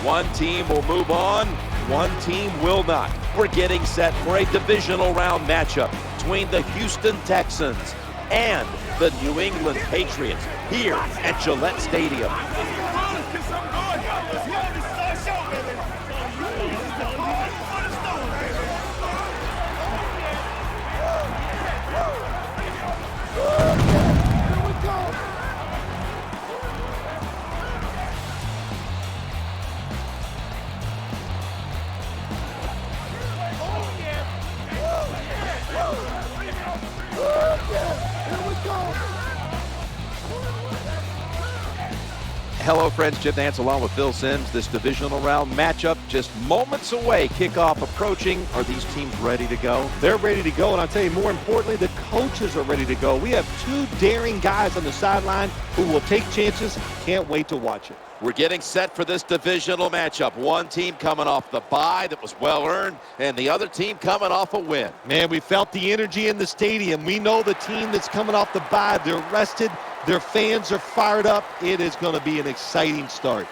One team will move on, one team will not. We're getting set for a divisional round matchup between the Houston Texans and the New England Patriots here at Gillette Stadium. Hello, friends. Chip Nance along with Phil Simms. This divisional round matchup just moments away. Kickoff approaching. Are these teams ready to go? They're ready to go, and I'll tell you, more importantly, the coaches are ready to go. We have two daring guys on the sideline who will take chances. Can't wait to watch it. We're getting set for this divisional matchup. One team coming off the bye that was well-earned, and the other team coming off a win. Man, we felt the energy in the stadium. We know the team that's coming off the bye, they're rested. Their fans are fired up. It is going to be an exciting start.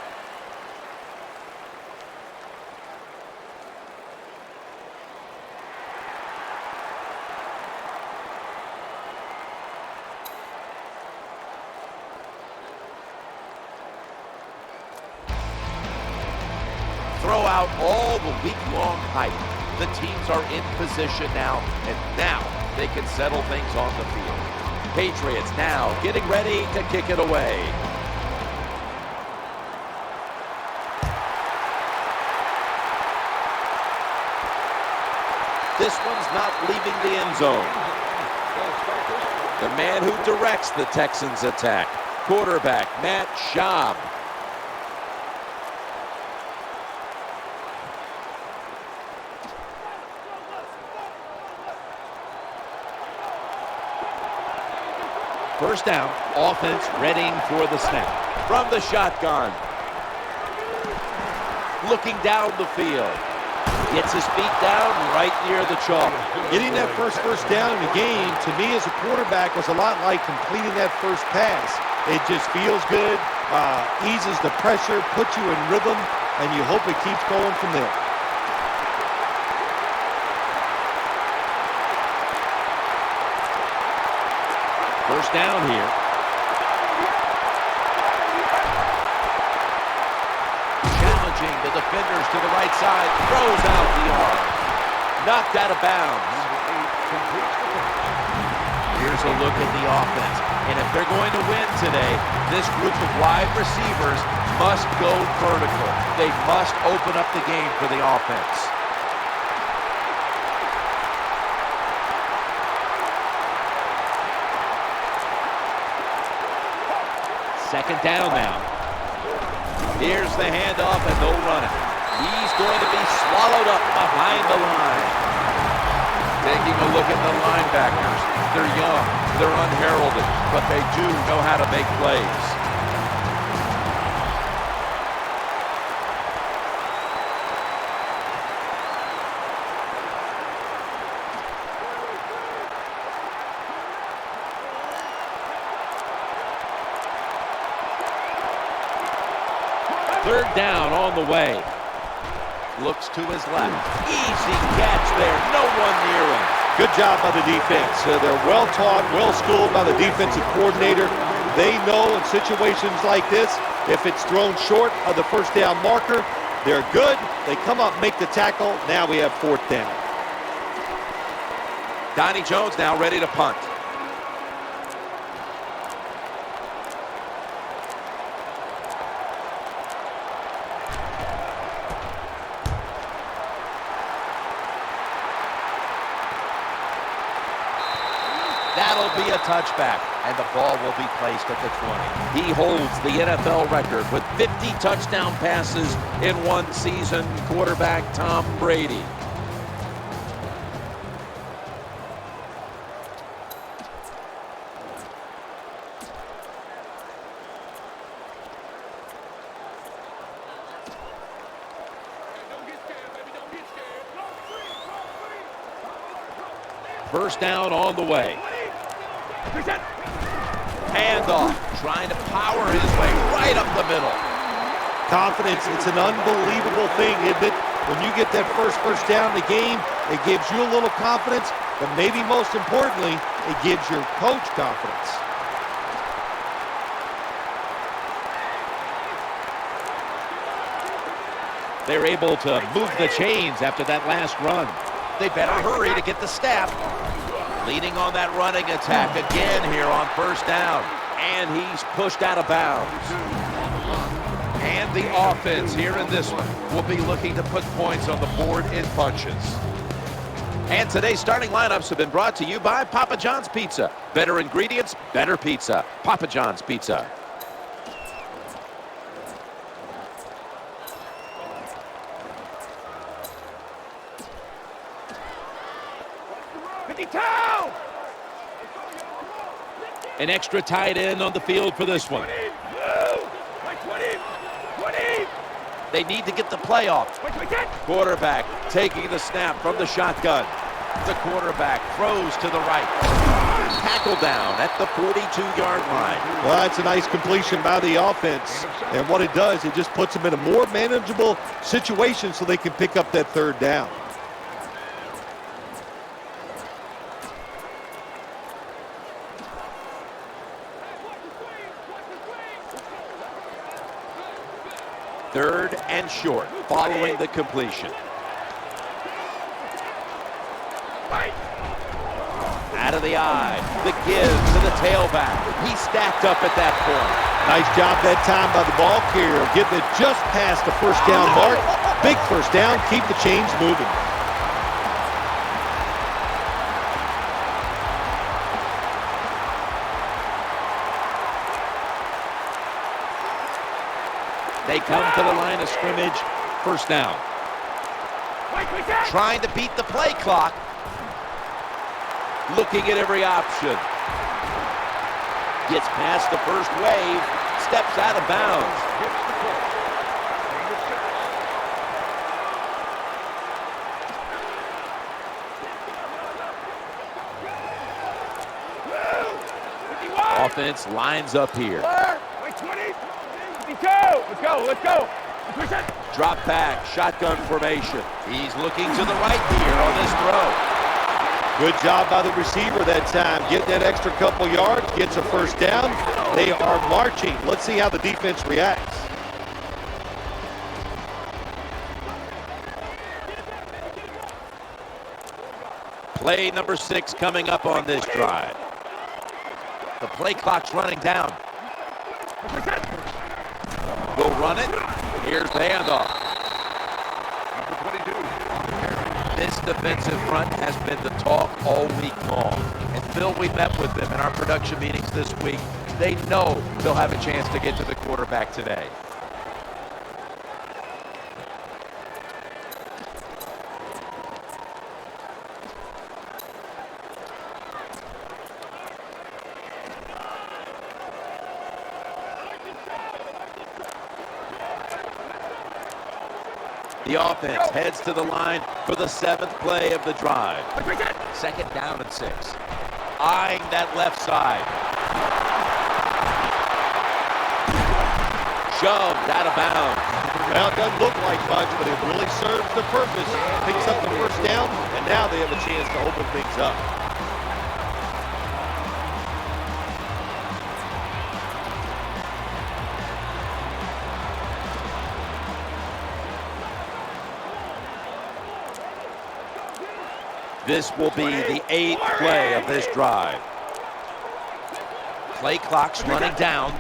Throw out all the week-long hype. The teams are in position now, and now they can settle things on the field. Patriots now getting ready to kick it away. This one's not leaving the end zone. The man who directs the Texans attack, quarterback Matt Schaub. First down, offense readying for the snap. From the shotgun. Looking down the field. Gets his feet down right near the chalk. Getting that first down in the game, to me as a quarterback, was a lot like completing that first pass. It just feels good, eases the pressure, puts you in rhythm, and you hope it keeps going from there. First down here. Challenging the defenders to the right side. Throws out the arm. Knocked out of bounds. Here's a look at the offense. And if they're going to win today, this group of wide receivers must go vertical. They must open up the game for the offense. Second down now. Here's the handoff, and they'll run it. He's going to be swallowed up behind the line. Taking a look at the linebackers. They're young, they're unheralded, but they do know how to make plays. Third down on the way. Looks to his left. Easy catch there. No one near him. Good job by the defense. They're well taught, well schooled by the defensive coordinator. They know in situations like this, if it's thrown short of the first down marker, they're good. They come up, make the tackle. Now we have fourth down. Donnie Jones now ready to punt. That'll be a touchback, and the ball will be placed at the 20. He holds the NFL record with 50 touchdown passes in one season, quarterback Tom Brady. First down on the way. Handoff, trying to power his way right up the middle. Confidence, it's an unbelievable thing, isn't it? When you get that first down in the game, it gives you a little confidence, but maybe most importantly, it gives your coach confidence. They're able to move the chains after that last run. They better hurry to get the snap. Leading on that running attack again here on first down. And he's pushed out of bounds. And the offense here in this one will be looking to put points on the board in bunches. And today's starting lineups have been brought to you by Papa John's Pizza. Better ingredients, better pizza. Papa John's Pizza. An extra tight end on the field for this one. They need to get the play off. Quarterback taking the snap from the shotgun. The quarterback throws to the right. Tackle down at the 42-yard line. Well, that's a nice completion by the offense. And what it does, it just puts them in a more manageable situation so they can pick up that third down. Third and short, following the completion. Out of the eye, the give to the tailback. He stacked up at that point. Nice job that time by the ball carrier, getting it just past the first down mark. Big first down, keep the chains moving. They come to the line of scrimmage, first down. Trying to beat the play clock. Looking at every option. Gets past the first wave, steps out of bounds. Offense lines up here. Let's go. Drop back, shotgun formation. He's looking to the right here on this throw. Good job by the receiver that time. Getting that extra couple yards, gets a first down. They are marching. Let's see how the defense reacts. Play number 6 coming up on this drive. The play clock's running down. We'll run it. Here's the handoff. This defensive front has been the talk all week long. And Phil, we met with them in our production meetings this week. They know they'll have a chance to get to the quarterback today. The offense heads to the line for the 7th play of the drive. Second down and 6. Eyeing that left side. Shoved out of bounds. Well, it doesn't look like much, but it really serves the purpose. Picks up the first down, and now they have a chance to open things up. This will be the 8th play of this drive. Play clock's running down.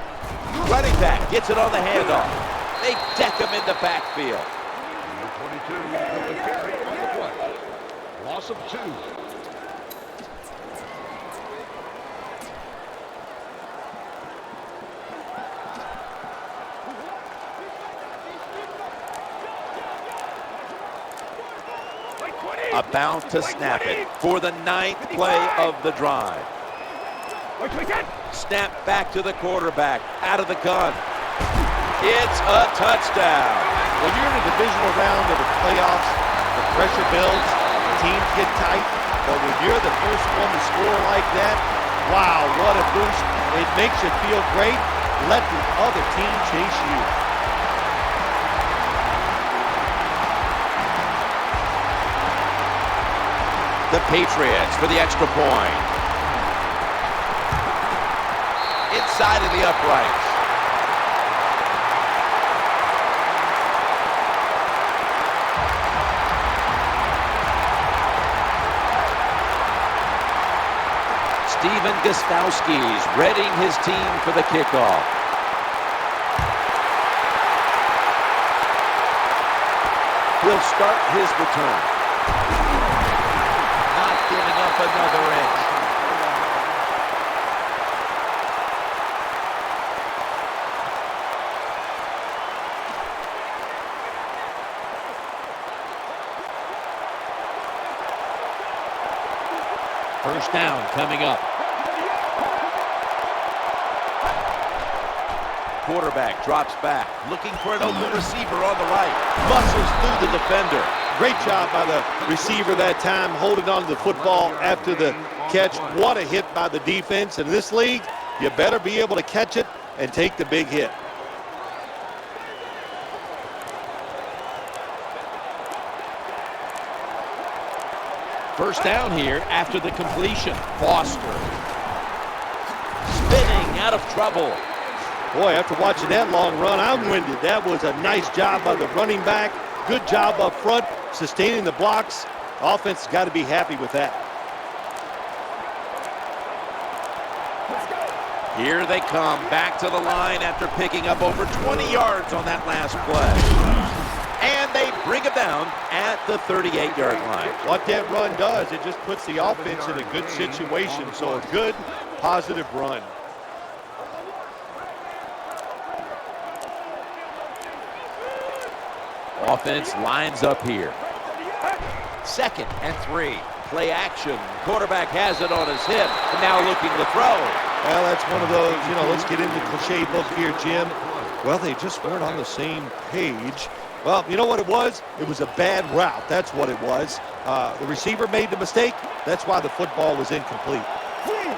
Running back gets it on the handoff. They deck him in the backfield. Number 22 with the carry on the play. Loss of 2. About to snap it for the 9th play of the drive. Snap back to the quarterback, out of the gun. It's a touchdown. When you're in a divisional round of the playoffs, the pressure builds, teams get tight, but when you're the first one to score like that, wow, what a boost. It makes you feel great. Let the other team chase you. The Patriots for the extra point. Inside of the uprights. Steven Gostowski's readying his team for the kickoff. He'll start his return. Not giving up another inch. First down coming up. Quarterback drops back, looking for an open receiver on the right. Muscles through the defender. Great job by the receiver that time, holding on to the football after the catch. What a hit by the defense. In this league, you better be able to catch it and take the big hit. First down here after the completion. Foster. Spinning out of trouble. Boy, after watching that long run, I'm winded. That was a nice job by the running back. Good job up front, sustaining the blocks. Offense has got to be happy with that. Here they come back to the line after picking up over 20 yards on that last play. And they bring him down at the 38-yard line. What that run does, it just puts the offense in a good situation. So a good, positive run. Offense lines up here. 2nd and 3. Play action. Quarterback has it on his hip. And now looking to throw. Well, that's one of those, let's get into cliche book here, Jim. Well, they just weren't on the same page. Well, you know what it was? It was a bad route. That's what it was. The receiver made the mistake. That's why the football was incomplete.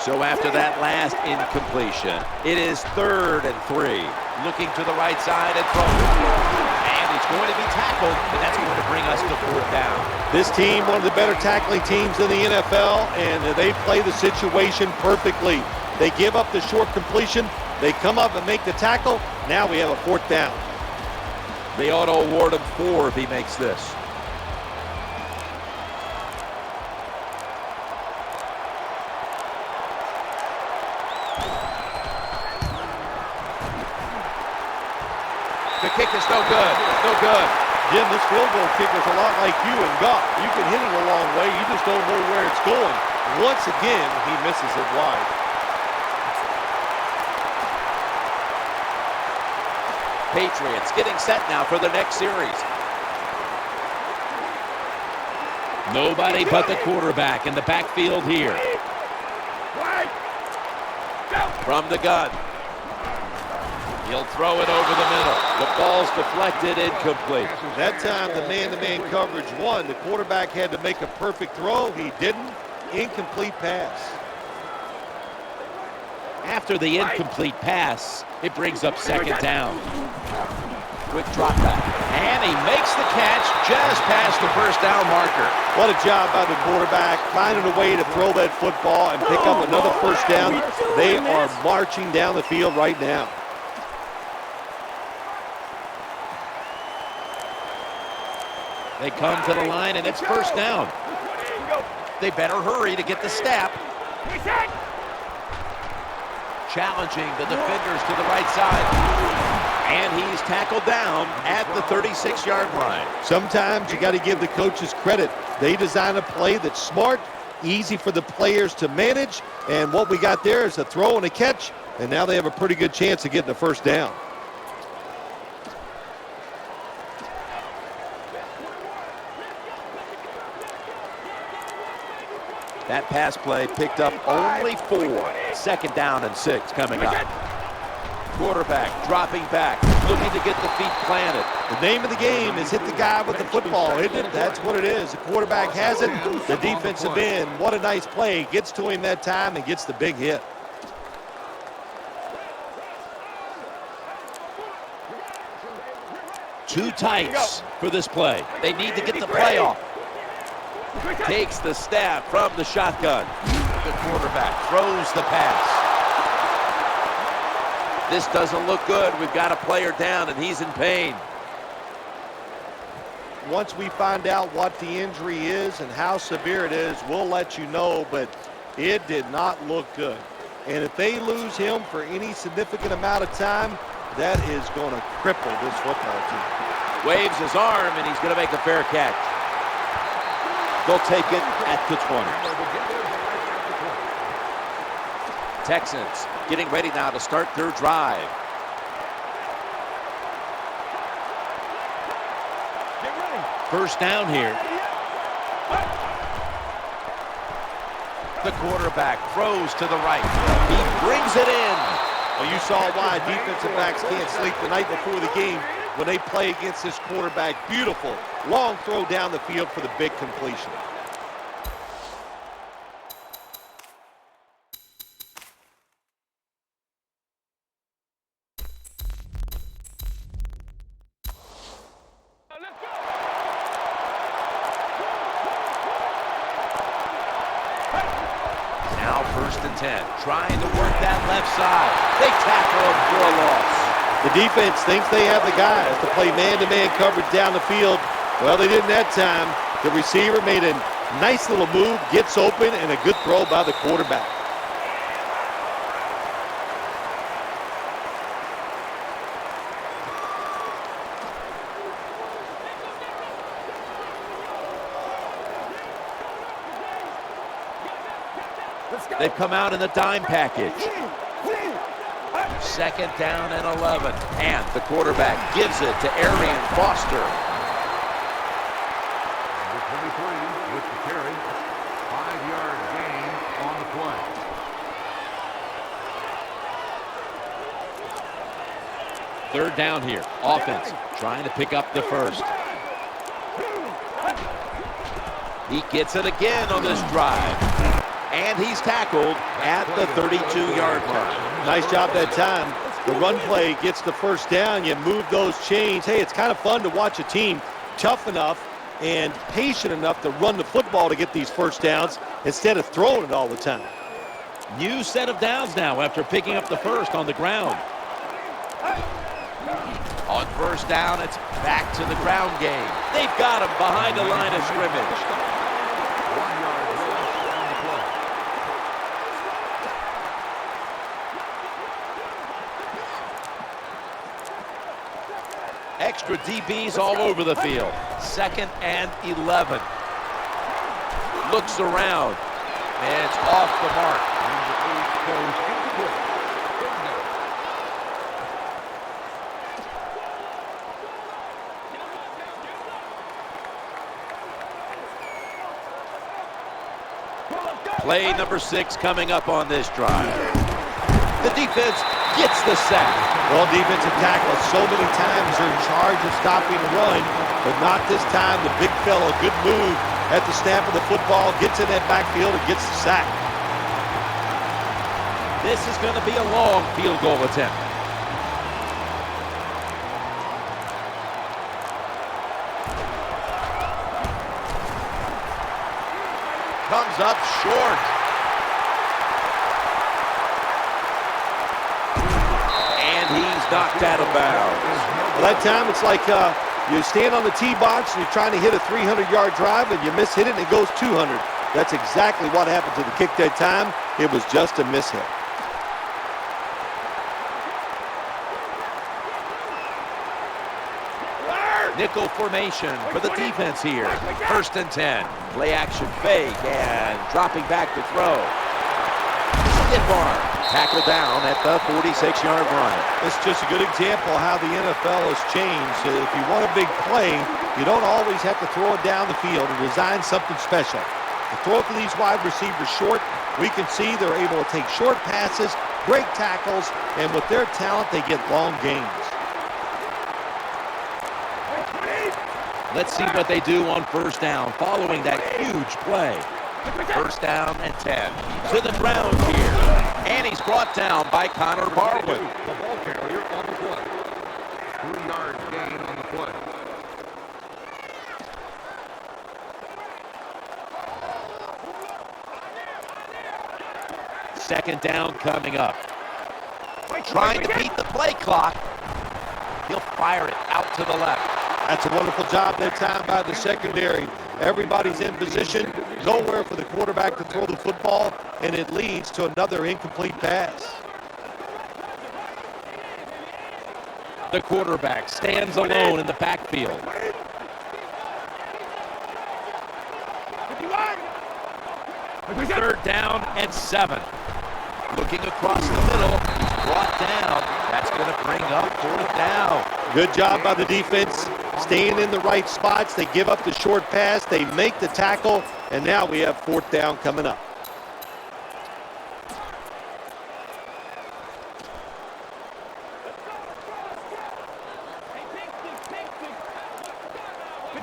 So after that last incompletion, it is 3rd and 3. Looking to the right side and throwing. And he's going to be tackled, and that's going to bring us to 4th down. This team, one of the better tackling teams in the NFL, and they play the situation perfectly. They give up the short completion. They come up and make the tackle. Now we have a 4th down. They ought to award him 4 if he makes this. The kick is no good. No good. Jim, this field goal kicker is a lot like you and golf. You can hit it a long way. You just don't know where it's going. Once again, he misses it wide. Patriots getting set now for the next series. Nobody but the quarterback in the backfield here. From the gun. He'll throw it over the middle. The ball's deflected, incomplete. That time, the man-to-man coverage won. The quarterback had to make a perfect throw. He didn't. Incomplete pass. After the incomplete pass, it brings up 2nd down. Quick drop back. And he makes the catch just past the 1st down marker. What a job by the quarterback, finding a way to throw that football and pick up another 1st down. They are marching down the field right now. They come to the line, and it's 1st down. They better hurry to get the snap. Challenging the defenders to the right side. And he's tackled down at the 36-yard line. Sometimes you got to give the coaches credit. They design a play that's smart, easy for the players to manage, and what we got there is a throw and a catch, and now they have a pretty good chance of getting a 1st down. That pass play picked up only 4. 2nd down and 6 coming up. Quarterback dropping back, looking to get the feet planted. The name of the game is hit the guy with the football, isn't it? That's what it is. The quarterback has it. The defensive end, what a nice play. Gets to him that time and gets the big hit. Two tights for this play. They need to get the play off. Takes the snap from the shotgun. The quarterback throws the pass. This doesn't look good. We've got a player down, and he's in pain. Once we find out what the injury is and how severe it is, we'll let you know, but it did not look good. And if they lose him for any significant amount of time, that is going to cripple this football team. Waves his arm, and he's going to make a fair catch. They'll take it at the 20. Texans getting ready now to start their drive. First down here. The quarterback throws to the right. He brings it in. Well, you saw why defensive backs can't sleep the night before the game when they play against this quarterback. Beautiful long throw down the field for the big completion. Now 1st and 10, trying to work that left side. They tackle him for a loss. The defense thinks they have the guys to play man-to-man coverage down the field. Well, they didn't that time. The receiver made a nice little move, gets open, and a good throw by the quarterback. They've come out in the dime package. 2nd down and 11. And the quarterback gives it to Arian Foster. Number 23 with the carry. 5-yard gain on the play. Third down here. Offense trying to pick up the first. He gets it again on this drive. And he's tackled at the 32-yard mark. Nice job that time. The run play gets the first down. You move those chains. Hey, it's kind of fun to watch a team tough enough and patient enough to run the football to get these first downs instead of throwing it all the time. New set of downs now after picking up the first on the ground. On 1st down, it's back to the ground game. They've got him behind the line of scrimmage. Extra DBs all over the field. 2nd and 11. Looks around, and it's off the mark. Play number 6 coming up on this drive. The defense gets the sack. Well, defensive tackles so many times are in charge of stopping the run, but not this time. The big fella, good move at the snap of the football, gets in that backfield and gets the sack. This is going to be a long field goal attempt. Comes up short. Knocked out of bounds. Well, that time it's like you stand on the tee box and you're trying to hit a 300-yard drive and you miss-hit it and it goes 200. That's exactly what happened to the kick that time. It was just a miss-hit. Nickel formation for the defense here. 1st and 10. Play action fake and dropping back to throw. Stiff arm. Tackle down at the 46-yard line. This is just a good example of how the NFL has changed. If you want a big play, you don't always have to throw it down the field and design something special. To throw it to these wide receivers short, we can see they're able to take short passes, break tackles, and with their talent, they get long gains. Let's see what they do on 1st down following that huge play. 1st down and 10. To the ground here. And he's brought down by Connor Barwood. The ball carrier on the play. 3-yard gain on the play. second down coming up. Trying to beat the play clock. He'll fire it out to the left. That's a wonderful job that time by the secondary. Everybody's in position, nowhere for the quarterback to throw the football, and it leads to another incomplete pass. The quarterback stands alone in the backfield. Third down and 7. Looking across the middle, he's brought down. That's going to bring up 4th down. Good job by the defense, staying in the right spots. They give up the short pass, they make the tackle, and now we have 4th down coming up.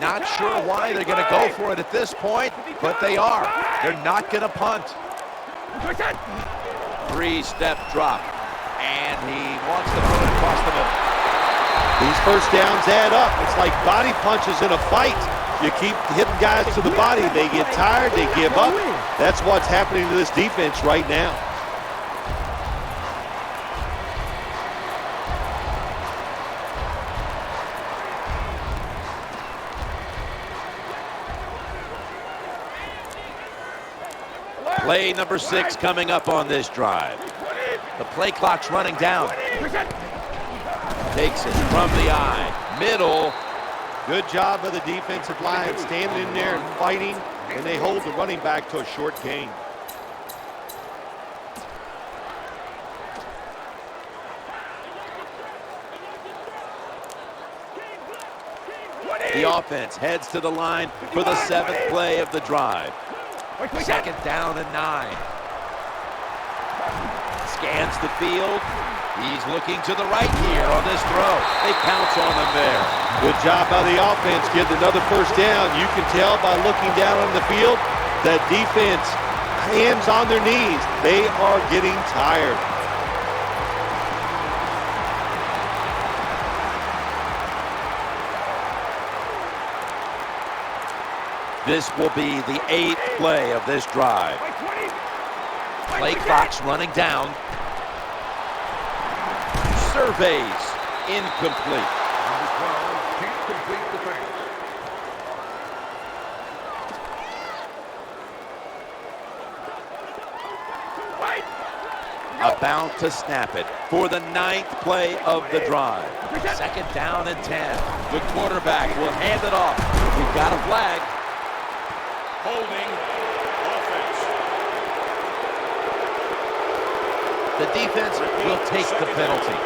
Not sure why they're going to go for it at this point, but they are. They're not going to punt. 3-step drop, and he wants to throw it across the middle. These first downs add up. It's like body punches in a fight. You keep hitting guys to the body. They get tired, they give up. That's what's happening to this defense right now. Play number 6 coming up on this drive. The play clock's running down. Takes it from the eye. Middle. Good job by the defensive line, standing in there and fighting, and they hold the running back to a short gain. The offense heads to the line for the 7th play of the drive. Second down and 9. Scans the field. He's looking to the right here on this throw. They pounce on him there. Good job by the offense, getting another first down. You can tell by looking down on the field that defense, hands on their knees. They are getting tired. This will be the 8th play of this drive. Play clock's running down. Surveys, incomplete. Number 12 can't complete the pass. About to snap it for the 9th play of the drive. Second down and 10. The quarterback will hand it off. We've got a flag. Holding offense. The defense will take the penalty.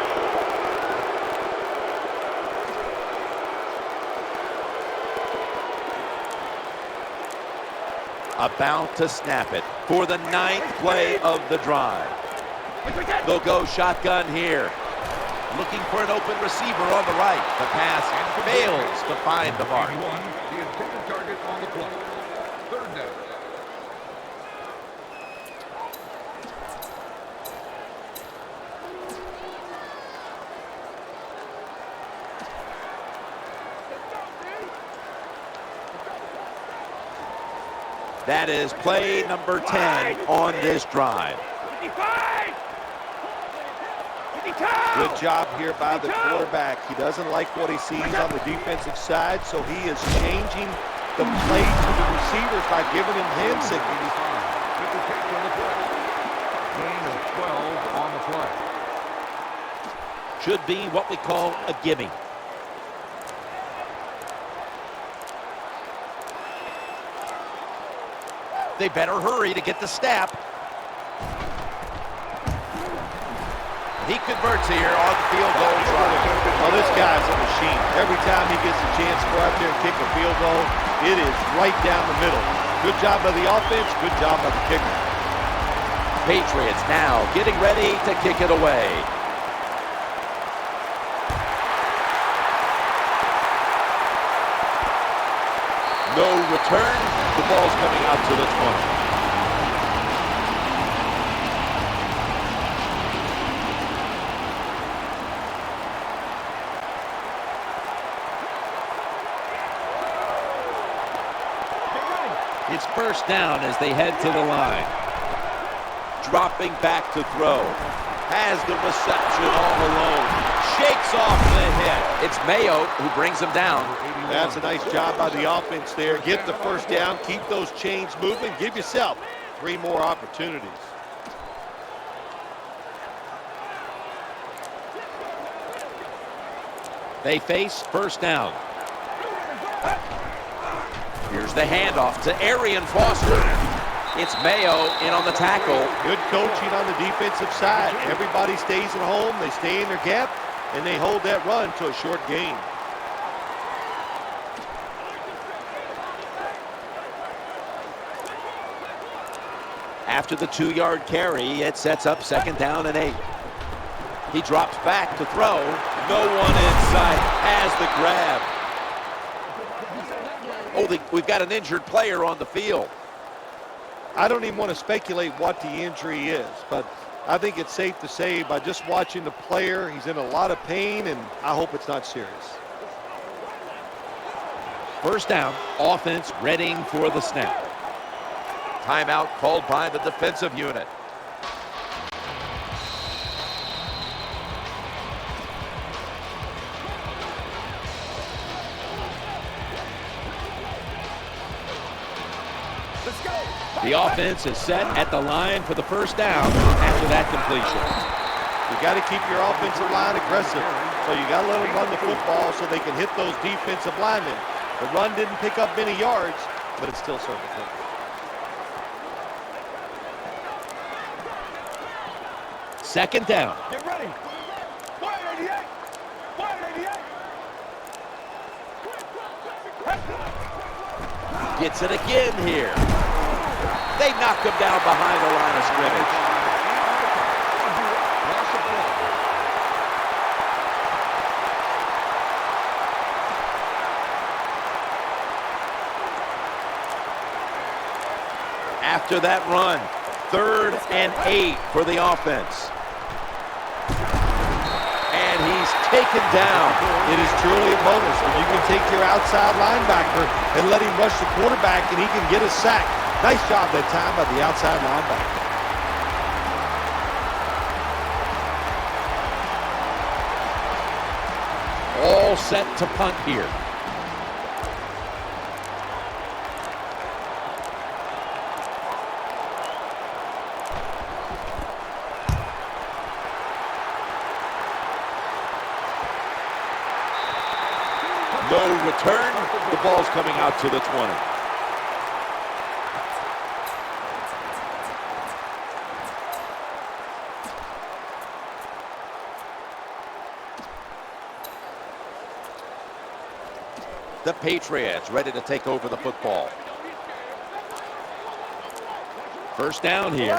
About to snap it for the 9th play of the drive. They'll go shotgun here. Looking for an open receiver on the right. The pass fails to find the mark. The intended target on the play. 3rd down. That is play number 10 on this drive. Good job here by the quarterback. He doesn't like what he sees on the defensive side, so he is changing the play to the receivers by giving him hand signals. 56 on the play. Gain of 12 on the play. Should be what we call a gimme. They better hurry to get the snap. He converts here on the field goal drive. Well, this guy's a machine. Every time he gets a chance to go out there and kick a field goal, it is right down the middle. Good job by the offense, good job by the kicker. Patriots now getting ready to kick it away. No return. The ball's coming out to the 20. It's first down as they head to the line. dropping back to throw. Has the reception all alone. Shakes off the hit. It's Mayo who brings him down. That's a nice job by the offense there. Get the first down, keep those chains moving, give yourself 3 more opportunities. They face first down. Here's the handoff to Arian Foster. It's Mayo in on the tackle. Good coaching on the defensive side. Everybody stays at home, they stay in their gap, and they hold that run to a short gain. After the 2-yard carry, it sets up 2nd down and 8. He drops back to throw. No one in sight. Has the grab. Oh, we've got an injured player on the field. I don't even want to speculate what the injury is, but I think it's safe to say by just watching the player, he's in a lot of pain, and I hope it's not serious. First down, offense readying for the snap. Timeout called by the defensive unit. The offense is set at the line for the first down after that completion. You got to keep your offensive line aggressive. So you got to let them run the football so they can hit those defensive linemen. The run didn't pick up many yards, but it's still certainly good. Second down. Get ready. 188. Gets it again here. They knock him down behind the line of scrimmage. After that run, 3rd and 8 for the offense. And he's taken down. It is truly a bonus when you can take your outside linebacker and let him rush the quarterback and he can get a sack. Nice job that time by the outside linebacker. All set to punt here. No return. The ball's coming out to the 20. The Patriots ready to take over the football. First down here.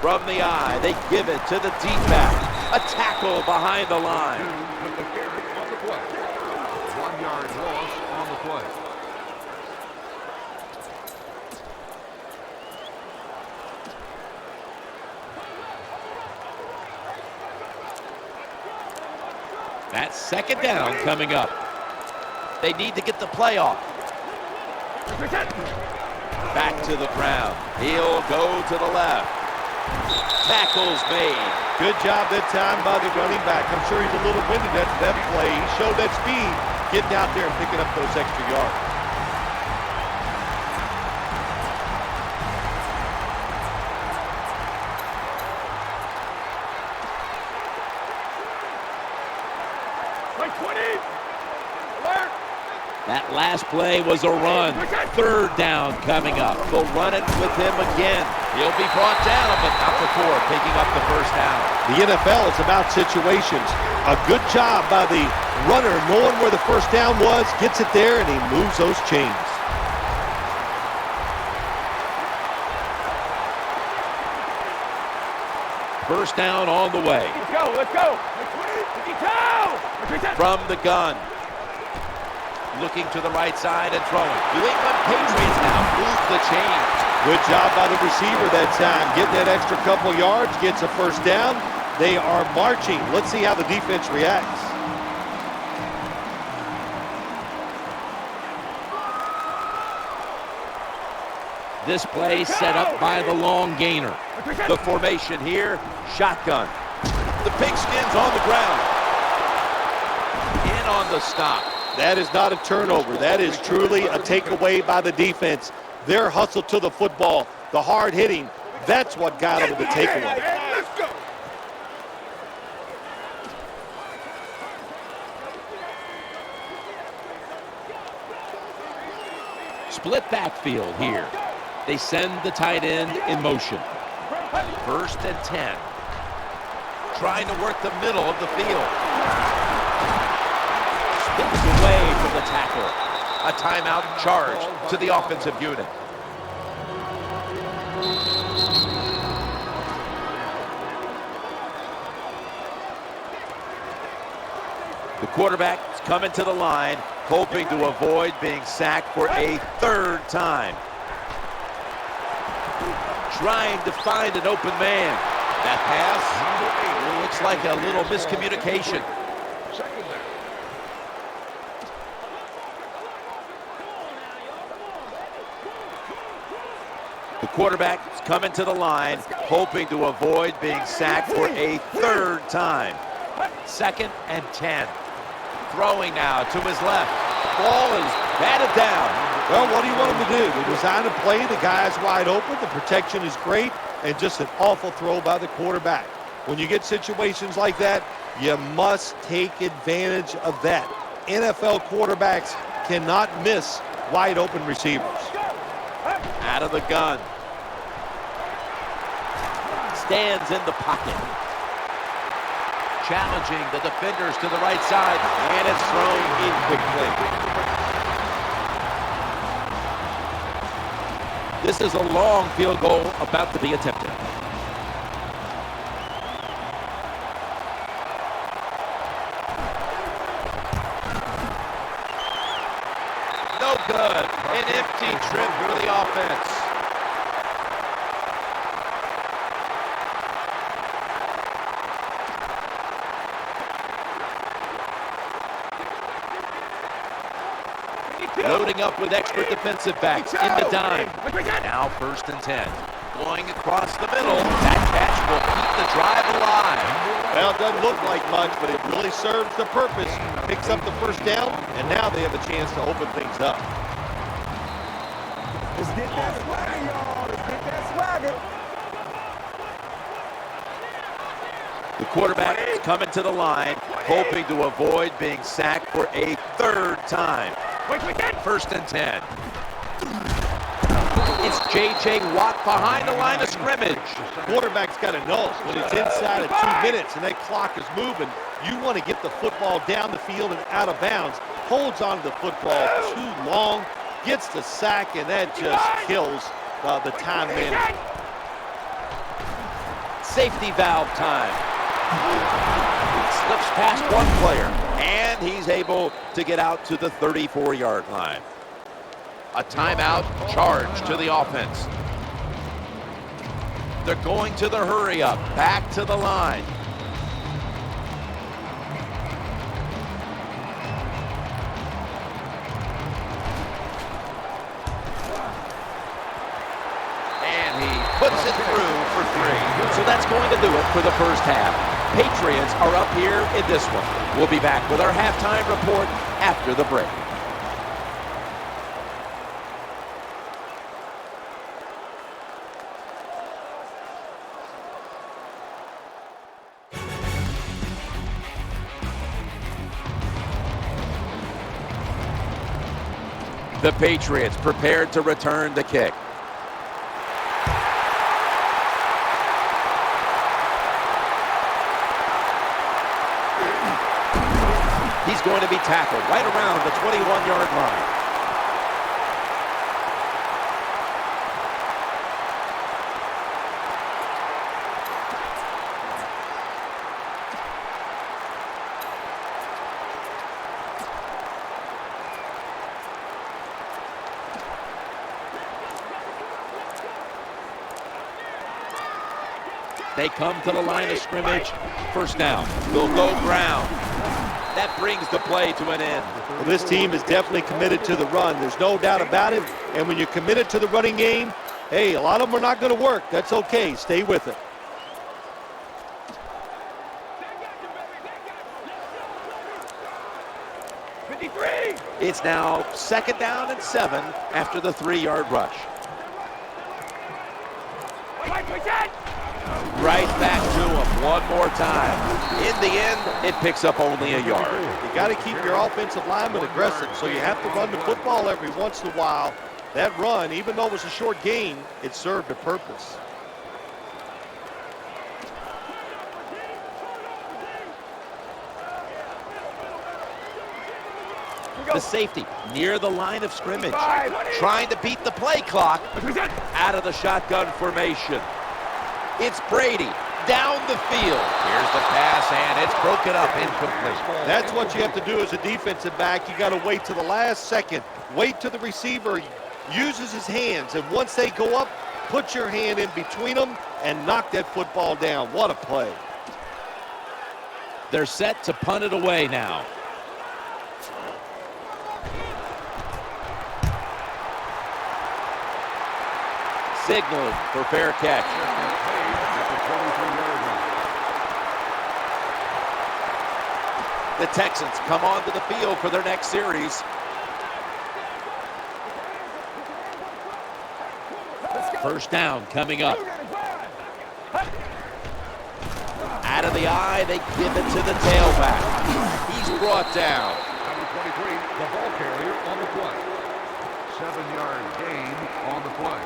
From the eye, they give it to the deep back. A tackle behind the line. 1-yard loss on the play. That's 2nd down coming up. They need to get the play off. Back to the ground. He'll go to the left. Tackles made. Good job that time by the running back. I'm sure he's a little winded after that play. He showed that speed, getting out there and picking up those extra yards. That last play was a run. 3rd down coming up. They'll run it with him again. He'll be brought down, but not before picking up the first down. The NFL is about situations. A good job by the runner, knowing where the first down was, gets it there, and he moves those chains. First down on the way. Let's go, let's go. From the gun. Looking to the right side and throwing. New England Patriots now move the chains. Good job by the receiver that time. Getting that extra couple yards, gets a first down. They are marching. Let's see how the defense reacts. This play set up by the long gainer. The formation here, shotgun. The Pigskin's on the ground. In on the stop. That is not a turnover. That is truly a takeaway by the defense. Their hustle to the football, the hard hitting, that's what got them the takeaway. Let's go. Split backfield here. They send the tight end in motion. 1st and 10. Trying to work the middle of the field. Spins away from the tackle. A timeout charge to the offensive unit. The quarterback is coming to the line, hoping to avoid being sacked for a 3rd time. Trying to find an open man. That pass looks like a little miscommunication. The quarterback is coming to the line, hoping to avoid being sacked for a 3rd time. 2nd and 10. Throwing now to his left. Ball is batted down. Well, what do you want them to do? They design a play, the guy's wide open, the protection is great, and just an awful throw by the quarterback. When you get situations like that, you must take advantage of that. NFL quarterbacks cannot miss wide open receivers. Out of the gun. Stands in the pocket. Challenging the defenders to the right side, and it's thrown in quickly. This is a long field goal about to be attempted. No good. An empty trip for the offense. Loading up with expert defensive backs in the dime. Now 1st and 10. Going across the middle. That catch will keep the drive alive. Well, it doesn't look like much, but it really serves the purpose. Picks up the 1st down, and now they have a chance to open things up. Let's get that swagger, y'all. Let's get that swagger. The quarterback is coming to the line, hoping to avoid being sacked for a 3rd time. 1st and 10. It's J.J. Watt behind the line of scrimmage. Quarterback's got to know when it's inside of 2 minutes and that clock is moving, you want to get the football down the field and out of bounds. Holds on to the football too long, gets the sack, and that just kills the time management. Safety valve time. Slips past one player, and he's able to get out to the 34-yard line. A timeout charge to the offense. They're going to the hurry up, back to the line. And he puts it through for 3. So that's going to do it for the 1st half. Patriots are up here in this one. We'll be back with our halftime report after the break. The Patriots prepared to return the kick. He's going to be tackled right around the 21-yard line. They come to the line of scrimmage. 1st down. They'll go ground. That brings the play to an end. Well, this team is definitely committed to the run. There's no doubt about it. And when you're committed to the running game, Hey, a lot of them are not going to work. That's okay. Stay with it. It's now 2nd down and 7 after the 3-yard rush. Right back to him one more time. In the end, it picks up only a yard. You got to keep your offensive lineman aggressive, so you have to run the football every once in a while. That run, even though it was a short gain, it served a purpose. The safety near the line of scrimmage, trying to beat the play clock out of the shotgun formation. It's Brady down the field. Here's the pass, and it's broken up, incomplete. That's what you have to do as a defensive back. You got to wait to the last second. Wait till the receiver uses his hands, and once they go up, put your hand in between them and knock that football down. What a play. They're set to punt it away now. Signaled for fair catch. The Texans come onto the field for their next series. First down coming up. Out of the eye, they give it to the tailback. He's brought down. Number 23, the ball carrier on the play. 7-yard gain on the play.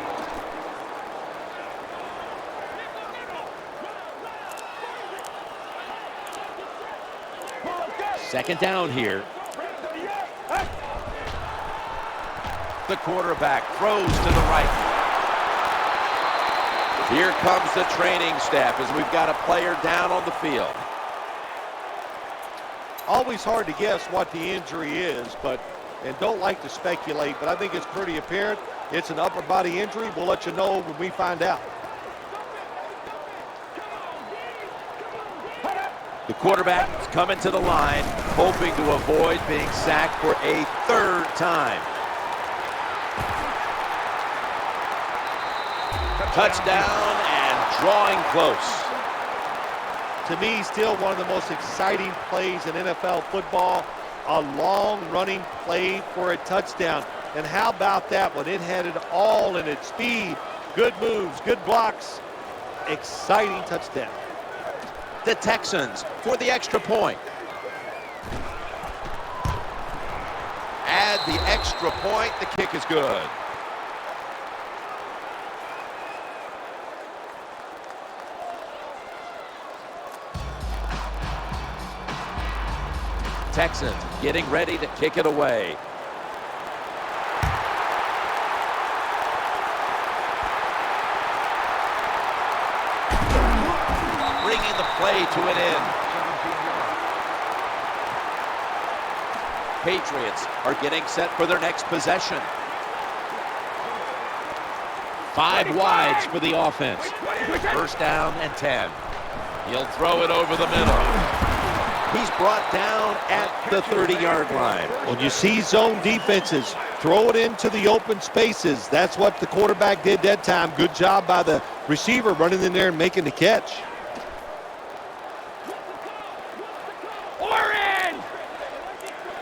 Second down here. The quarterback throws to the right. Here comes the training staff as we've got a player down on the field. Always hard to guess what the injury is, and don't like to speculate, but I think it's pretty apparent. It's an upper body injury. We'll let you know when we find out. The quarterback is coming to the line, hoping to avoid being sacked for a 3rd time. Touchdown and drawing close. To me, still one of the most exciting plays in NFL football, a long running play for a touchdown. And how about that one? It had it all in its speed, good moves, good blocks, exciting touchdown. The Texans for the extra point. Add the extra point, the kick is good. Texans getting ready to kick it away. Bringing the play to an end. Patriots are getting set for their next possession. 5 wides for the offense. First down and 10. He'll throw it over the middle. He's brought down at the 30-yard line. When you see zone defenses, throw it into the open spaces. That's what the quarterback did that time. Good job by the receiver running in there and making the catch.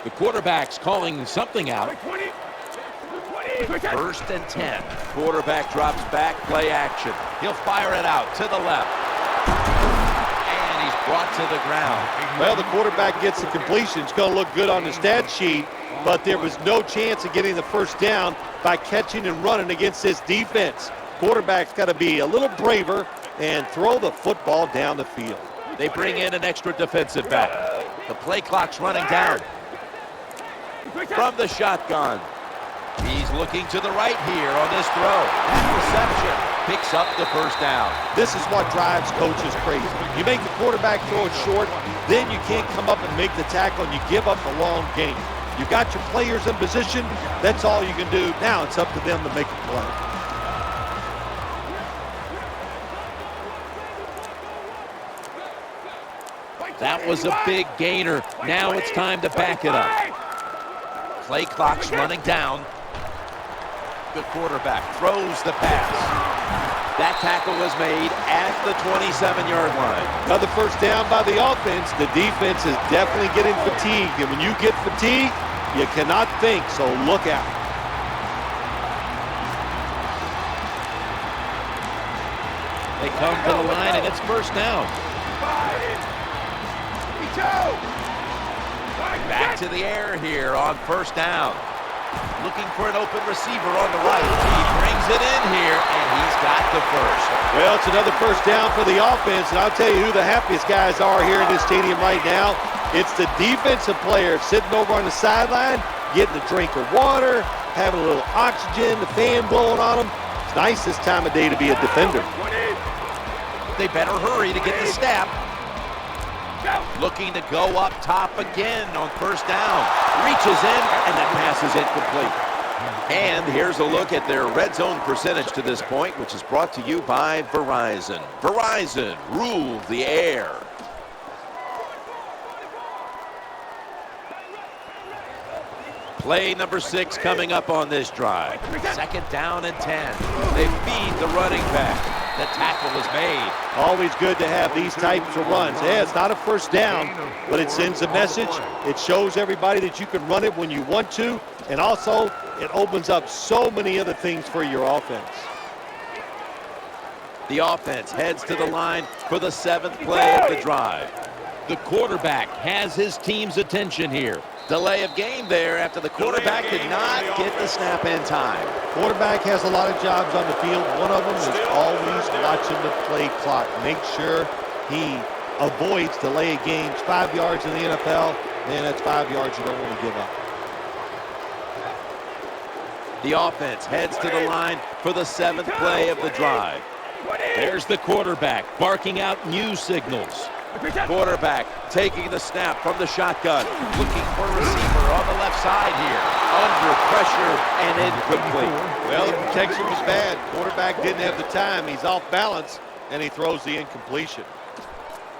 The quarterback's calling something out. 1st and 10. Quarterback drops back, play action. He'll fire it out to the left. And he's brought to the ground. Well, the quarterback gets the completion. It's going to look good on the stat sheet, but there was no chance of getting the first down by catching and running against this defense. Quarterback's got to be a little braver and throw the football down the field. They bring in an extra defensive back. The play clock's running down. From the shotgun. He's looking to the right here on this throw. Reception. Picks up the first down. This is what drives coaches crazy. You make the quarterback throw it short, then you can't come up and make the tackle, and you give up the long gain. You got your players in position. That's all you can do. Now it's up to them to make a play. That was a big gainer. Now it's time to back it up. Play clock's running down. The quarterback throws the pass. That tackle was made at the 27-yard line. Another first down by the offense. The defense is definitely getting fatigued. And when you get fatigued, you cannot think, so look out. They come to the line, and it's first down. Back to the air here on first down. Looking for an open receiver on the right. He brings it in here, and he's got the first. Well, it's another first down for the offense, and I'll tell you who the happiest guys are here in this stadium right now. It's the defensive players sitting over on the sideline, getting a drink of water, having a little oxygen, the fan blowing on them. It's nice this time of day to be a defender. They better hurry to get the snap. Looking to go up top again on first down. Reaches in, and that pass is incomplete. And here's a look at their red zone percentage to this point, which is brought to you by Verizon. Verizon, rule the air. Play number 6 coming up on this drive. Second down and 10. They feed the running back. The tackle was made. Always good to have these types of runs. Yeah, it's not a first down, but it sends a message. It shows everybody that you can run it when you want to, and also it opens up so many other things for your offense. The offense heads to the line for the 7th play of the drive. The quarterback has his team's attention here. Delay of game there after the quarterback did not get the snap in time. Quarterback has a lot of jobs on the field. One of them is always watching the play clock. Make sure he avoids delay of games. 5 yards in the NFL, man, that's 5 yards you don't want to give up. The offense heads to the line for the 7th play of the drive. There's the quarterback barking out new signals. Quarterback taking the snap from the shotgun. Looking for a receiver on the left side here. Under pressure and incomplete. Well, the protection was bad. Quarterback didn't have the time. He's off balance, and he throws the incompletion.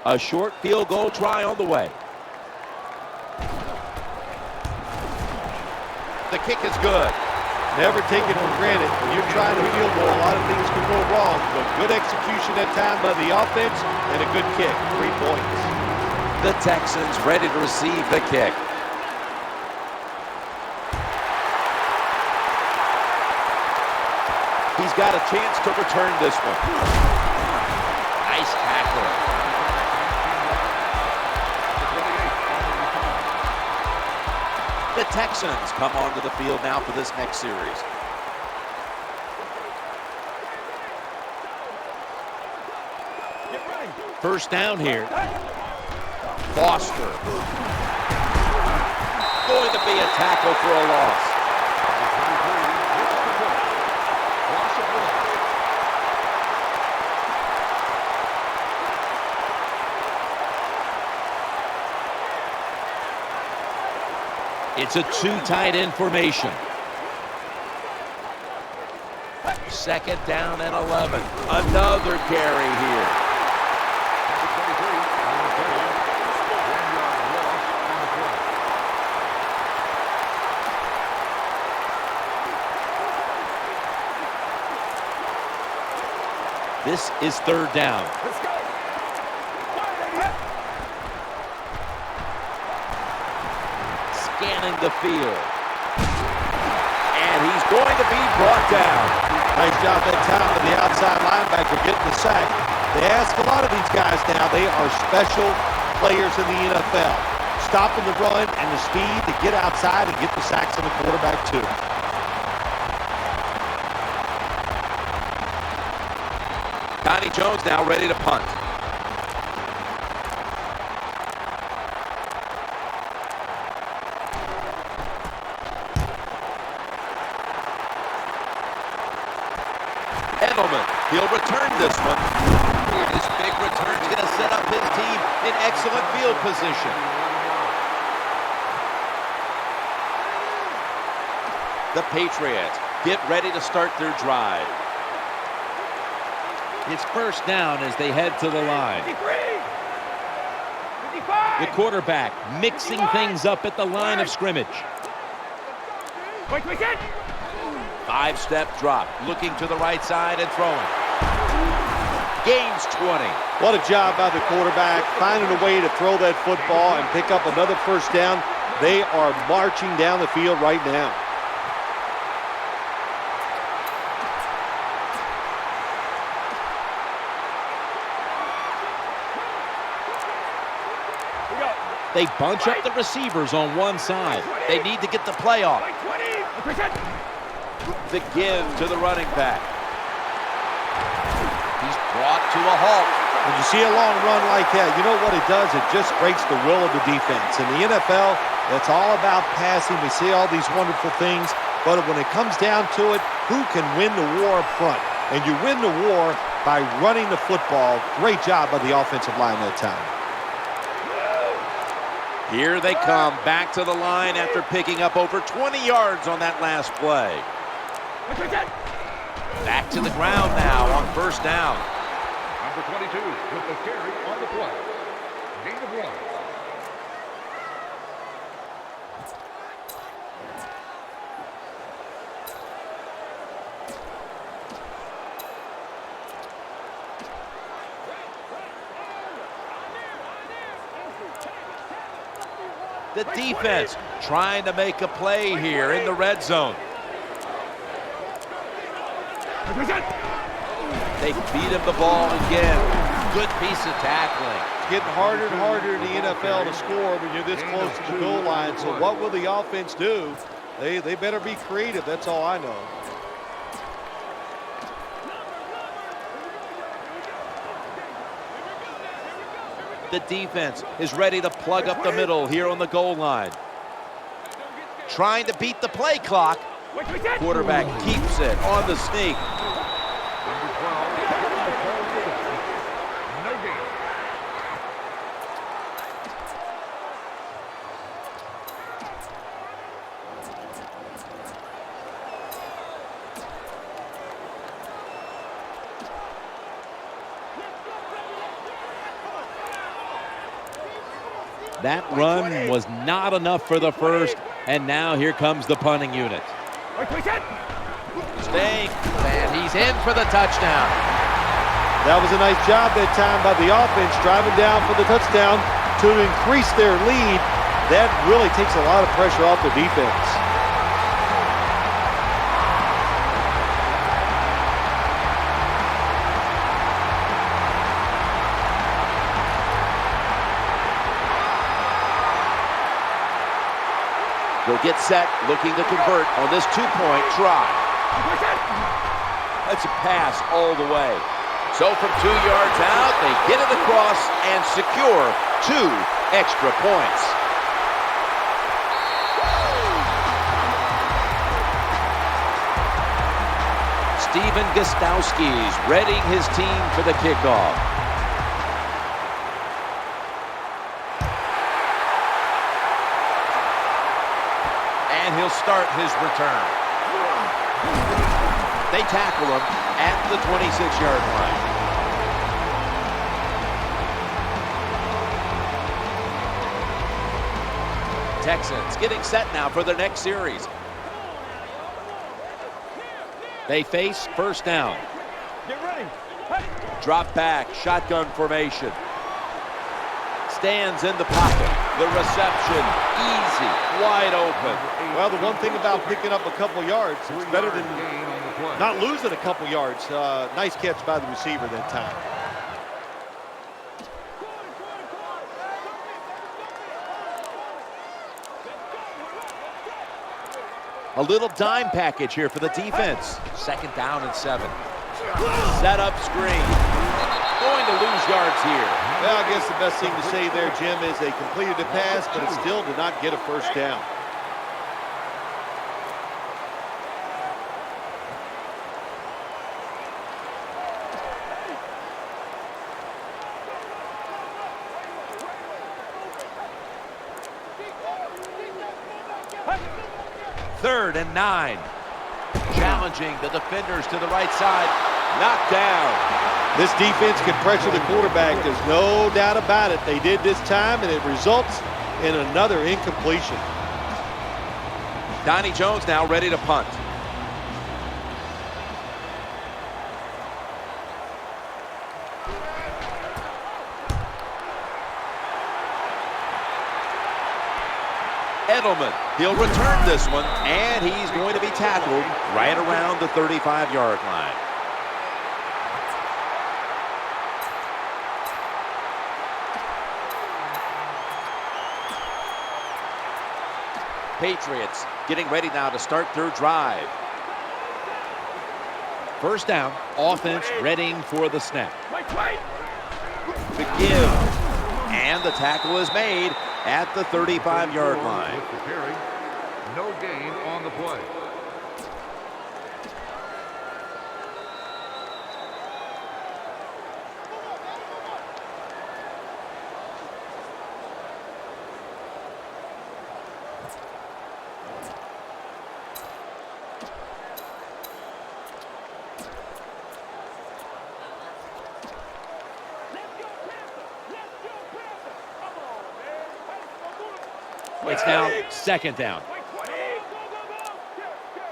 A short field goal try on the way. The kick is good. Never take it for granted. When you're trying to field goal, a lot of things can go wrong, but good execution that time by the offense and a good kick. 3 points. The Texans ready to receive the kick. He's got a chance to return this one. Nice tackle. The Texans come onto the field now for this next series. First down here. Foster. Going to be a tackle for a loss. It's a 2 tight end formation. Second down and 11. Another carry here. This is third down. Scanning the field. And he's going to be brought down. Nice job that time with the outside linebacker getting the sack. They ask a lot of these guys now. They are special players in the NFL. Stopping the run and the speed to get outside and get the sacks on the quarterback too. Donnie Jones now ready to punt. Edelman, he'll return this one. His big return's going to set up his team in excellent field position. The Patriots get ready to start their drive. It's first down as they head to the line. 53. The quarterback mixing things up at the line of scrimmage. Wait, 5-step drop, looking to the right side and throwing. Gains 20. What a job by the quarterback, finding a way to throw that football and pick up another first down. They are marching down the field right now. They bunch up the receivers on one side. They need to get the play off. The give to the running back. He's brought to a halt. When you see a long run like that, you know what it does? It just breaks the will of the defense. In the NFL, it's all about passing. We see all these wonderful things, but when it comes down to it, who can win the war up front? And you win the war by running the football. Great job by the offensive line that time. Here they come back to the line after picking up over 20 yards on that last play. Back to the ground now on first down. Number 22 with the carry on the play. Gain of 1. The defense trying to make a play here in the red zone. They feed him the ball again. Good piece of tackling. It's getting harder and harder in the NFL to score when you're this close to the goal line. So what will the offense do? They better be creative. That's all I know. The defense is ready to plug up the middle here on the goal line. Trying to beat the play clock. Quarterback keeps it on the sneak. Number 12. No gain. That run was not enough for the first, and now here comes the punting unit. Staying, and he's in for the touchdown. That was a nice job that time by the offense, driving down for the touchdown to increase their lead. That really takes a lot of pressure off the defense. They'll get set, looking to convert on this two-point try. That's a pass all the way. So from 2 yards out, they get it across and secure 2 extra points. Steven Gostowski's readying his team for the kickoff. And he'll start his return. They tackle him at the 26-yard line. Texans getting set now for their next series. They face first down. Get ready. Drop back, shotgun formation. Stands in the pocket. The reception, easy, wide open. Well, the one thing about picking up a couple yards, it's better than not losing a couple yards. Nice catch by the receiver that time. A little dime package here for the defense. 2nd down and 7. Set up screen. Going to lose yards here. Well, I guess the best thing to say there, Jim, is they completed the pass, but it still did not get a first down. Third and 9. Challenging the defenders to the right side. Knocked down. This defense can pressure the quarterback. There's no doubt about it. They did this time, and it results in another incompletion. Donnie Jones now ready to punt. Edelman, he'll return this one, and he's going to be tackled right around the 35-yard line. Patriots getting ready now to start their drive. First down, offense readying for the snap. The give, and the tackle is made at the 35-yard line. With the carry, no gain on the play. It's now second down.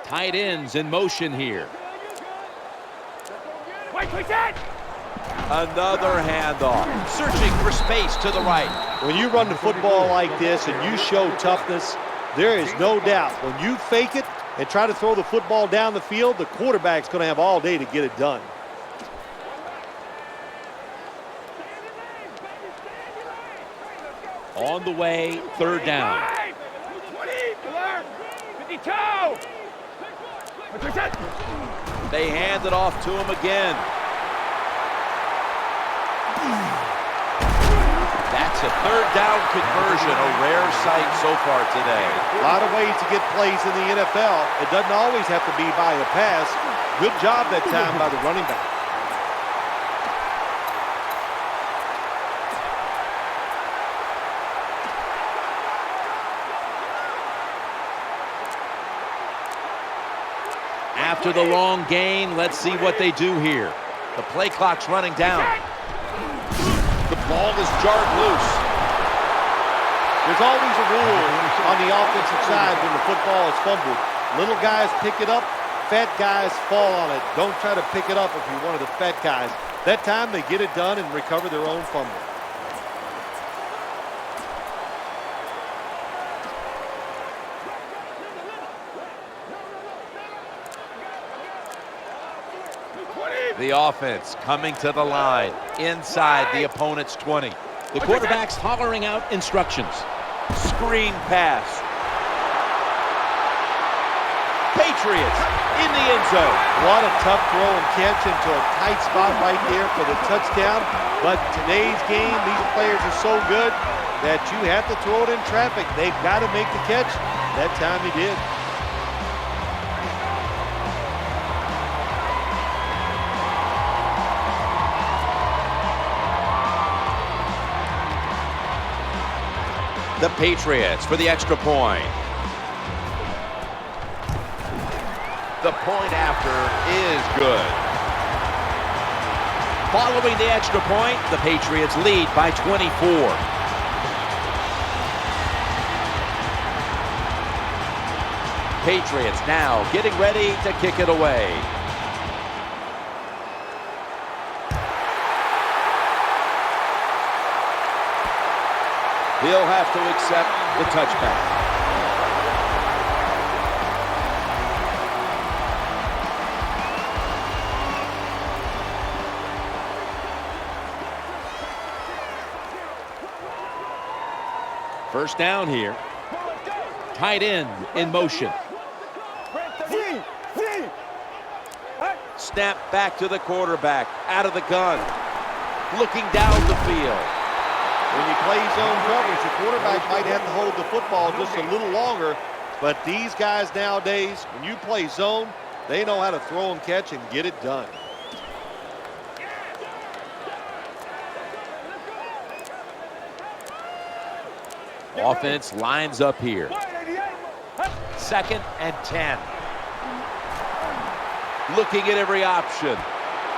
Tight ends in motion here. Another handoff. Searching for space to the right. When you run the football like this and you show toughness, there is no doubt when you fake it and try to throw the football down the field, the quarterback's going to have all day to get it done. On the way, third down. They hand it off to him again. That's a third down conversion, a rare sight so far today. A lot of ways to get plays in the NFL. It doesn't always have to be by a pass. Good job that time by the running back. After the long gain, let's see what they do here. The play clock's running down. The ball is jarred loose. There's always a rule on the offensive side when the football is fumbled. Little guys pick it up, fat guys fall on it. Don't try to pick it up if you're one of the fat guys. That time they get it done and recover their own fumble. The offense coming to the line inside the opponent's 20. The quarterback's hollering out instructions. Screen pass. Patriots in the end zone. What a tough throw and catch into a tight spot right there for the touchdown. But today's game, these players are so good that you have to throw it in traffic. They've got to make the catch. That time he did. The Patriots for the extra point. The point after is good. Following the extra point, the Patriots lead by 24. Patriots now getting ready to kick it away. He'll have to accept the touchback. First down here. Tight end in motion. Snap back to the quarterback. Out of the gun. Looking down the field. When you play zone coverage, the quarterback might have to hold the football just a little longer. But these guys nowadays, when you play zone, they know how to throw and catch and get it done. Offense lines up here. 2nd and 10. Looking at every option.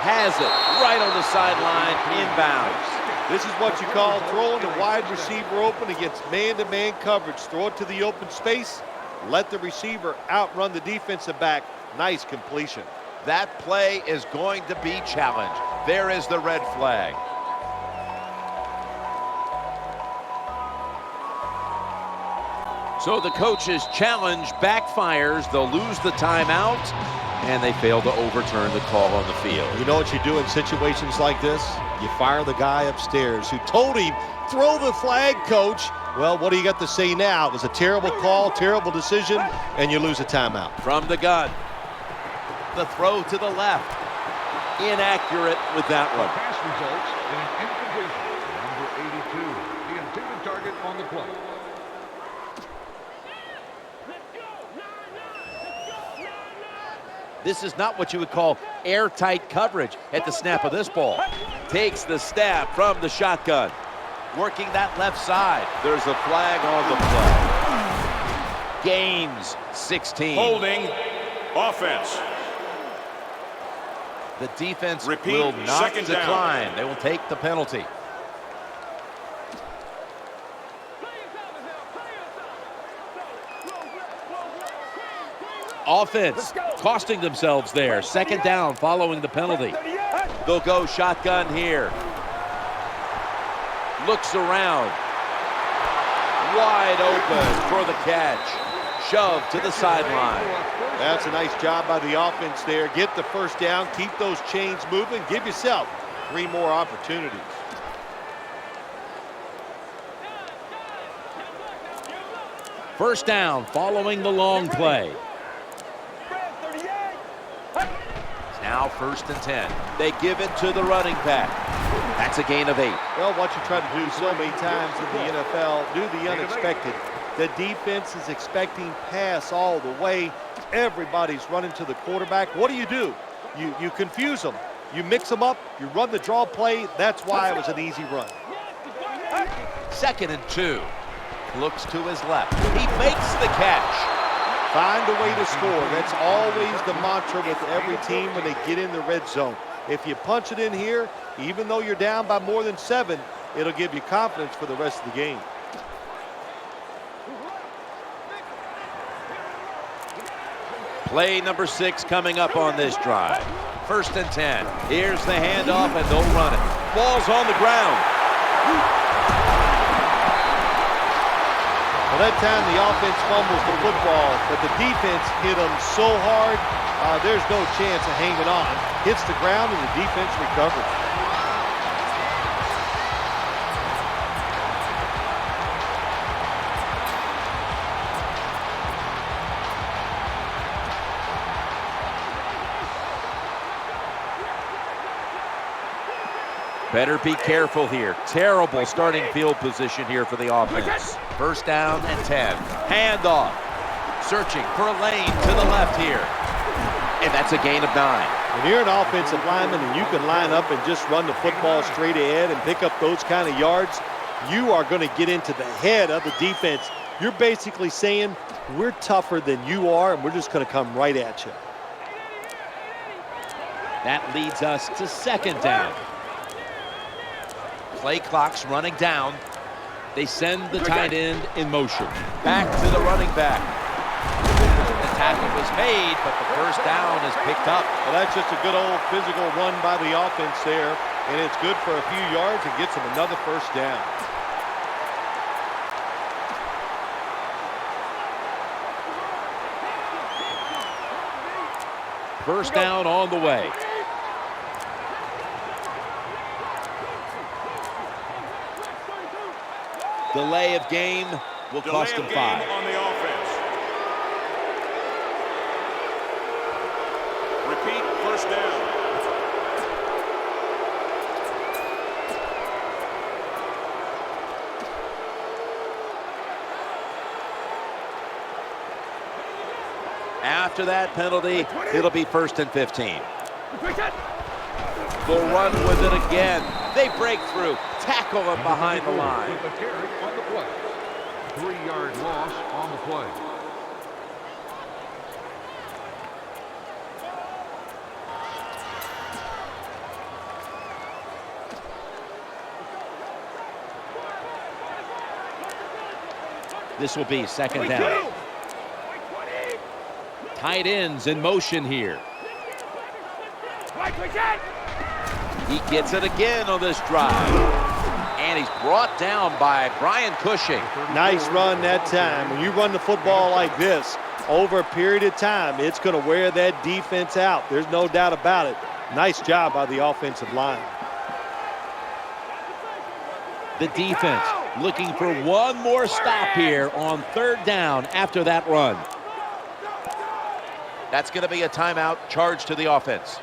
Has it right on the sideline, inbounds. This is what you call throwing the wide receiver open against man-to-man coverage. Throw it to the open space. Let the receiver outrun the defensive back. Nice completion. That play is going to be challenged. There is the red flag. So the coach's challenge backfires. They'll lose the timeout, and they fail to overturn the call on the field. You know what you do in situations like this? You fire the guy upstairs who told him, throw the flag, coach. Well, what do you got to say now? It was a terrible call, terrible decision, and you lose a timeout. From the gun, the throw to the left. Inaccurate with that one. Pass results in an incompletion. Number 82, the intended target on the play. This is not what you would call airtight coverage at the snap of this ball. Takes the snap from the shotgun. Working that left side. There's a flag on the play. Gains 16. Holding offense. The defense Repeat, will not second down. decline. They will take the penalty. Offense costing themselves there. Second down following the penalty. They'll go shotgun here. Looks around. Wide open for the catch. Shoved to the sideline. That's a nice job by the offense there. Get the first down, keep those chains moving, give yourself 3 more opportunities. First down following the long play. Now 1st and 10. They give it to the running back. That's a gain of 8. Well, what you try to do so many times in the NFL, do the unexpected. The defense is expecting pass all the way. Everybody's running to the quarterback. What do? You confuse them. You mix them up. You run the draw play. That's why it was an easy run. 2nd and 2. Looks to his left. He makes the catch. Find a way to score. That's always the mantra with every team when they get in the red zone. If you punch it in here, even though you're down by more than 7, it'll give you confidence for the rest of the game. Play number 6 coming up on this drive. 1st and 10. Here's the handoff, and they'll run it. Ball's on the ground. Well, that time the offense fumbles the football, but the defense hit them so hard, there's no chance of hanging on. Hits the ground, and the defense recovers. Better be careful here. Terrible starting field position here for the offense. 1st down and 10. Handoff. Searching for a lane to the left here. And that's a gain of 9. When you're an offensive lineman and you can line up and just run the football straight ahead and pick up those kind of yards, you are going to get into the head of the defense. You're basically saying, we're tougher than you are, and we're just going to come right at you. That leads us to 2nd down. Play clock's running down. They send the tight end in motion. Back to the running back. The tackle was made, but the 1st down is picked up. Well, that's just a good old physical run by the offense there, and it's good for a few yards and gets them another 1st down. First down on the way. Delay of game will cost them 5. On the offense. Repeat, 1st down. After that penalty, it'll be 1st and 15. They'll run with it again. They break through. Tackle him behind the line. The carry on the play. 3-yard loss on the play. This will be 2nd down. Tight ends in motion here. He gets it again on this drive. And he's brought down by Brian Cushing. Nice run that time. When you run the football like this over a period of time, it's going to wear that defense out. There's no doubt about it. Nice job by the offensive line. The defense looking for one more stop here on third down after that run. That's going to be a timeout charged to the offense.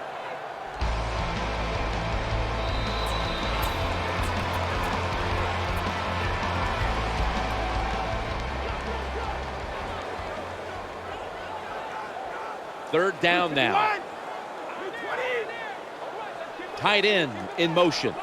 Third down now. Tight end in motion.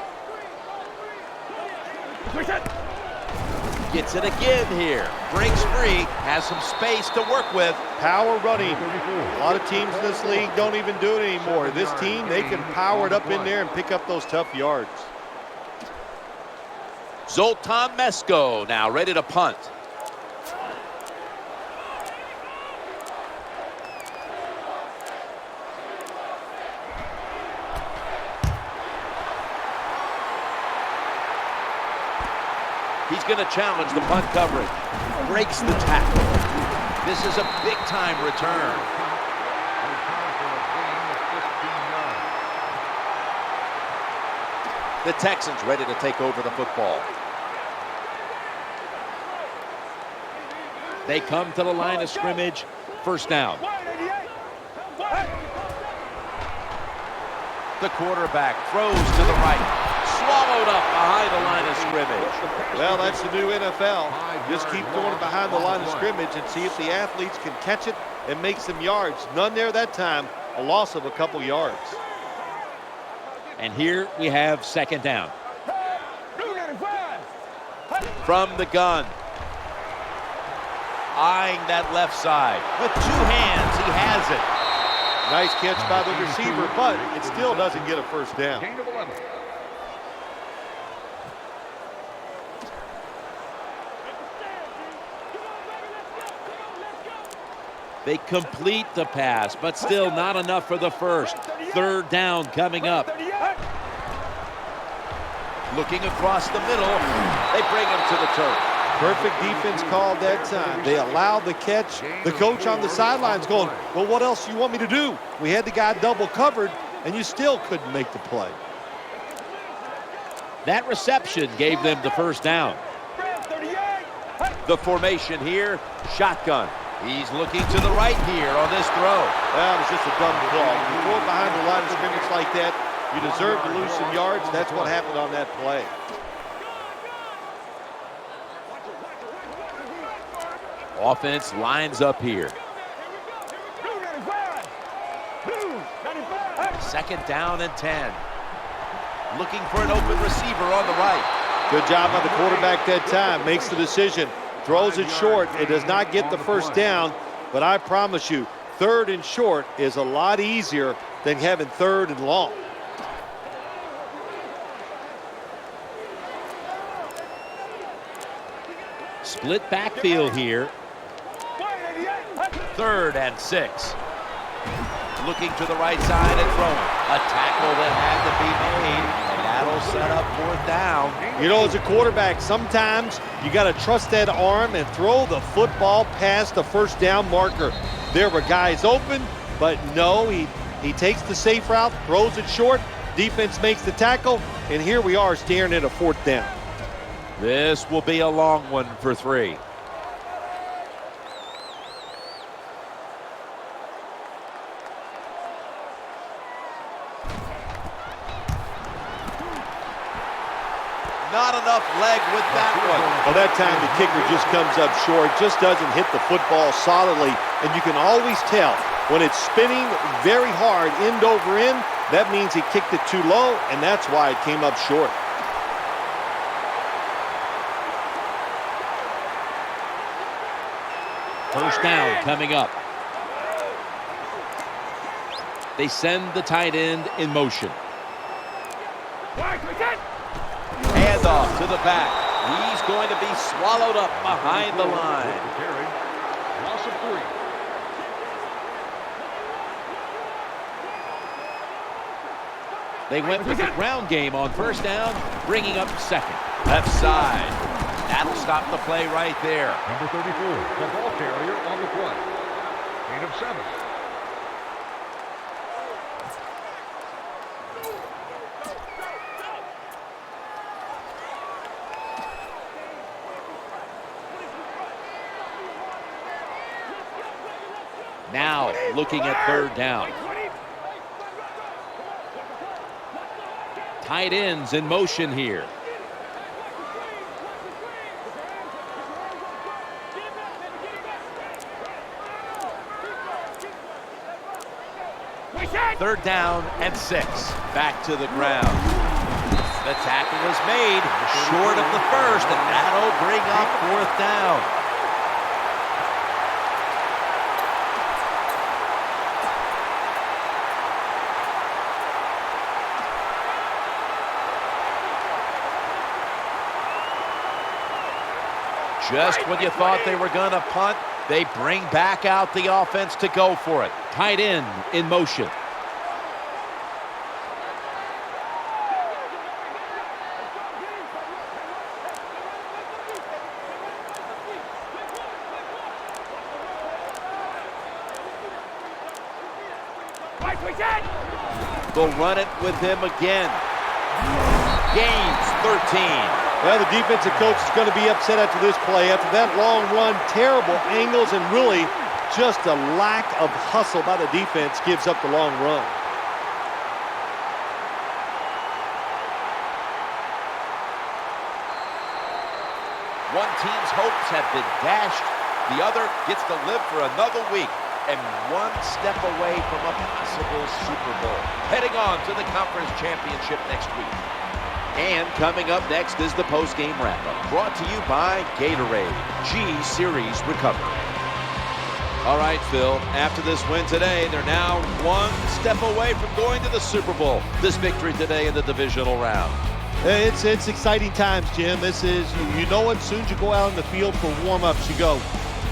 Gets it again here. Breaks free. Has some space to work with. Power running. A lot of teams in this league don't even do it anymore. This team, they can power it up in there and pick up those tough yards. Zoltan Mesko now ready to punt. He's going to challenge the punt coverage. Breaks the tackle. This is a big-time return. The Texans ready to take over the football. They come to the line of scrimmage. First down. The quarterback throws to the right. Swallowed up behind the line of scrimmage. Well, that's the new NFL. Just keep going behind the line of scrimmage and see if the athletes can catch it and make some yards. None there that time. A loss of a couple yards. And here we have second down. From the gun. Eyeing that left side. With two hands, he has it. Nice catch by the receiver, but it still doesn't get a first down. Gain of 11. They complete the pass, but still not enough for the first. Third down coming up. Looking across the middle, they bring him to the turf. Perfect defense called that time. They allowed the catch. The coach on the sidelines going, well, what else do you want me to do? We had the guy double covered, and you still couldn't make the play. That reception gave them the first down. The formation here, shotgun. He's looking to the right here on this throw. Well, it was just a dumb call. You throw it behind the line of scrimmage like that, you deserve to lose some yards. That's what happened on that play. Offense lines up here. Second down and 10. Looking for an open receiver on the right. Good job by the quarterback that time. Makes the decision. Throws it short. It does not get the first down, but I promise you, third and short is a lot easier than having third and long. Split backfield here. Third and 6. Looking to the right side and throwing. A tackle that had to be made, and that'll set up fourth down. You know, as a quarterback, sometimes you got to trust that arm and throw the football past the first down marker. There were guys open, but no, he takes the safe route, throws it short, defense makes the tackle, and here we are staring at a fourth down. This will be a long one for 3. Not enough leg with that one. Well, that time the kicker just comes up short, just doesn't hit the football solidly, and you can always tell when it's spinning very hard end over end, that means he kicked it too low, and that's why it came up short. First down coming up. They send the tight end in motion. Handoff to the back. He's going to be swallowed up behind the line. Loss of 3. They went with the ground game on first down, bringing up second. Left side. That'll stop the play right there. Number 34, the ball carrier on the play. Gain of 7. Now looking at third down. Tight ends in motion here. Third down and 6. Back to the ground. The tackle is made short of the first, and that'll bring up fourth down. Just when you thought they were going to punt, they bring back out the offense to go for it. Tight end in motion. They'll run it with him again. Gains 13. Well, the defensive coach is going to be upset after this play. After that long run, terrible angles, and really just a lack of hustle by the defense gives up the long run. One team's hopes have been dashed. The other gets to live for another week and one step away from a possible Super Bowl. Heading on to the conference championship next week. And coming up next is the post-game wrap-up, brought to you by Gatorade, G-Series Recovery. All right, Phil, after this win today, they're now one step away from going to the Super Bowl. This victory today in the divisional round. It's exciting times, Jim. This is, you know what, as soon as you go out in the field for warm-ups, you go,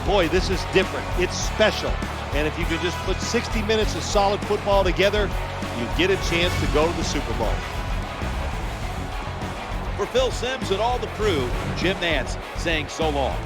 boy, this is different. It's special. And if you can just put 60 minutes of solid football together, you get a chance to go to the Super Bowl. For Phil Simms and all the crew, Jim Nantz saying so long.